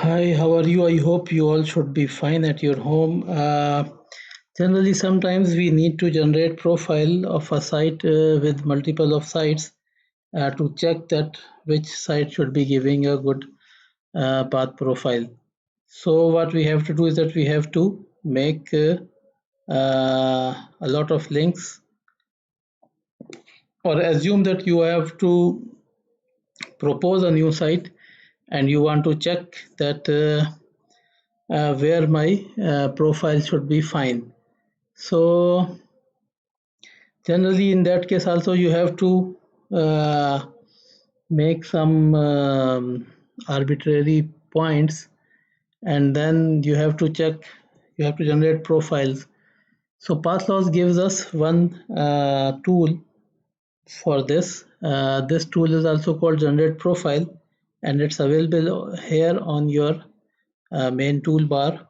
Hi, how are you? I hope you all should be fine at your home. Generally, sometimes we need to generate profile of a site with multiple of sites to check that which site should be giving a good path profile. So what we have to do is that we have to make a lot of links, or assume that you have to propose a new site and you want to check that where my profile should be fine. So generally in that case also you have to uh, make some arbitrary points, and then you have to check, you have to generate profiles. So Pathloss gives us one tool for this. This tool is also called generate profile, and it's available here on your main toolbar.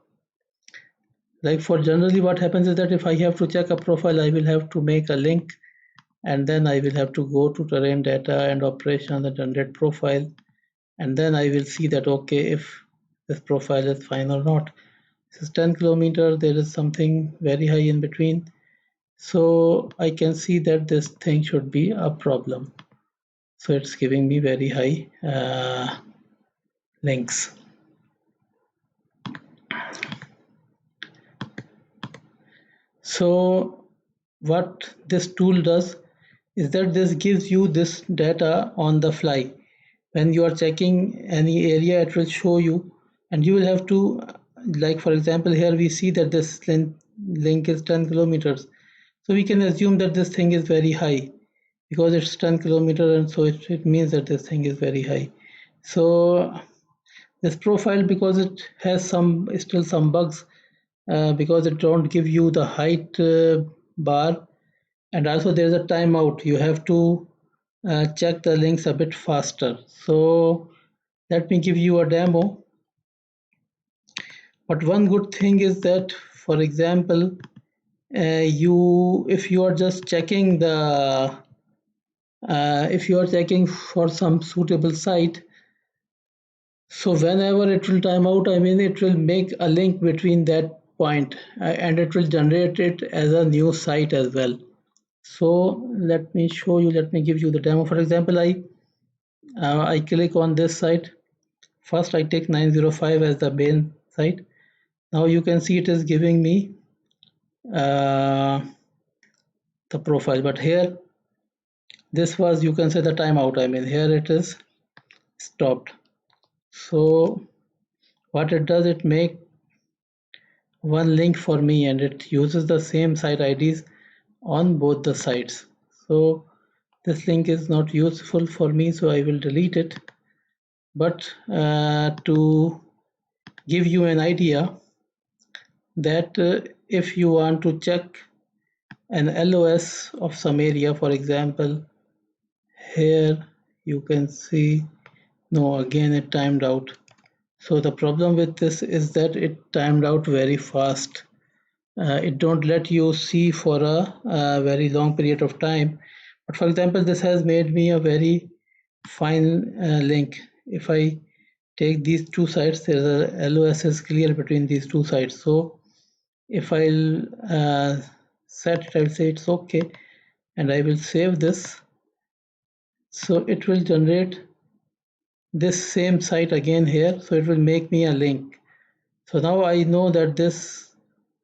Like for generally what happens is that if I have to check a profile, I will have to make a link, and then I will have to go to terrain data and operation and generate profile, and then I will see that okay, if this profile is fine or not. This is 10 kilometer, there is something very high in between, so I can see that this thing should be a problem. So it's giving me very high links. So what this tool does is that this gives you this data on the fly. When you are checking any area, it will show you, and you will have to, like for example, here we see that this link is 10 kilometers. So we can assume that this thing is very high because it's 10 kilometer, and so it means that this thing is very high. So this profile, because it has still some bugs, because it don't give you the height bar, and also there's a timeout. You have to check the links a bit faster. So let me give you a demo. But one good thing is that, for example, if you are just checking if you are checking for some suitable site, so whenever it will time out, I mean, it will make a link between that point, and it will generate it as a new site as well. So let me show you, let me give you the demo. For example, I click on this site. First, I take 905 as the main site. Now you can see it is giving me uh, the profile, but here this was, you can say, the timeout. I mean, here it is stopped. So what it does, it make one link for me, and it uses the same site IDs on both the sites. So this link is not useful for me, so I will delete it. But to give you an idea that if you want to check an LOS of some area, for example, here you can see, no, again it timed out. So the problem with this is that it timed out very fast. It don't let you see for a very long period of time. But for example, this has made me a very fine link. If I take these two sites, there's a LOS is clear between these two sites. So if I'll set it, I'll say it's okay, and I will save this. So it will generate this same site again here. So it will make me a link. So now I know that this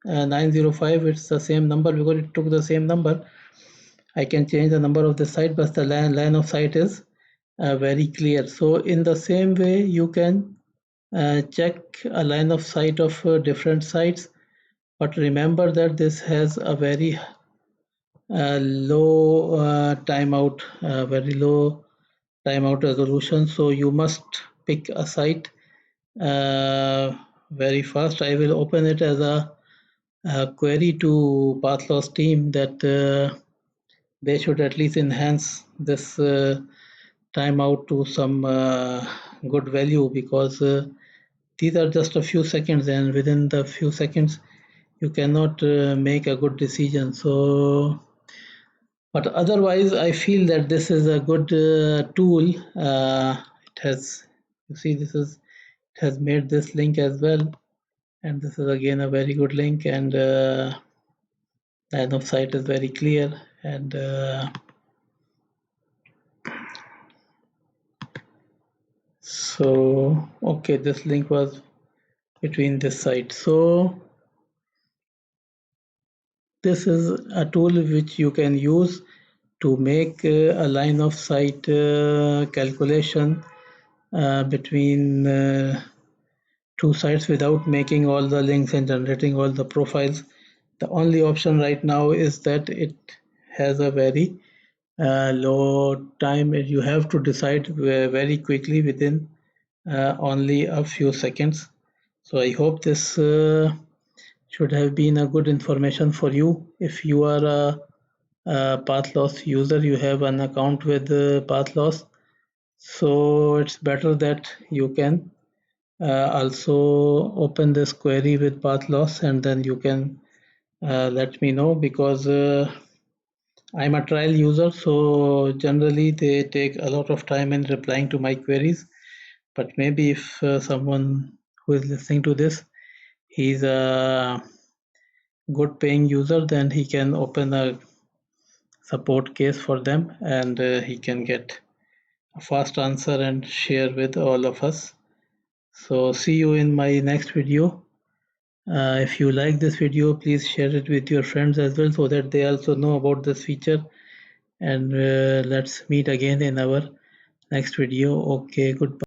905, it's the same number because it took the same number. I can change the number of the site, but the line of sight is very clear. So in the same way, you can check a line of sight of different sites, but remember that this has a very low timeout, very low timeout resolution. So you must pick a site very fast. I will open it as a query to Pathloss team that they should at least enhance this timeout to some good value, because these are just a few seconds, and within the few seconds you cannot make a good decision. So but otherwise I feel that this is a good tool. It has, you see, this is has made this link as well, and this is again a very good link, and line of sight is very clear, and so okay, this link was between this site. So this is a tool which you can use to make a line of sight calculation between two sites without making all the links and generating all the profiles. The only option right now is that it has a very low time. You have to decide very quickly within only a few seconds. So I hope this should have been a good information for you. If you are a PathLoss user, you have an account with PathLoss, so it's better that you can also open this query with PathLoss, and then you can let me know, because I'm a trial user, so generally they take a lot of time in replying to my queries. But maybe if someone who is listening to this, he's a good paying user, then he can open a support case for them, and he can get a fast answer and share with all of us. So see you in my next video. If you like this video, please share it with your friends as well, so that they also know about this feature. And let's meet again in our next video. Okay, goodbye.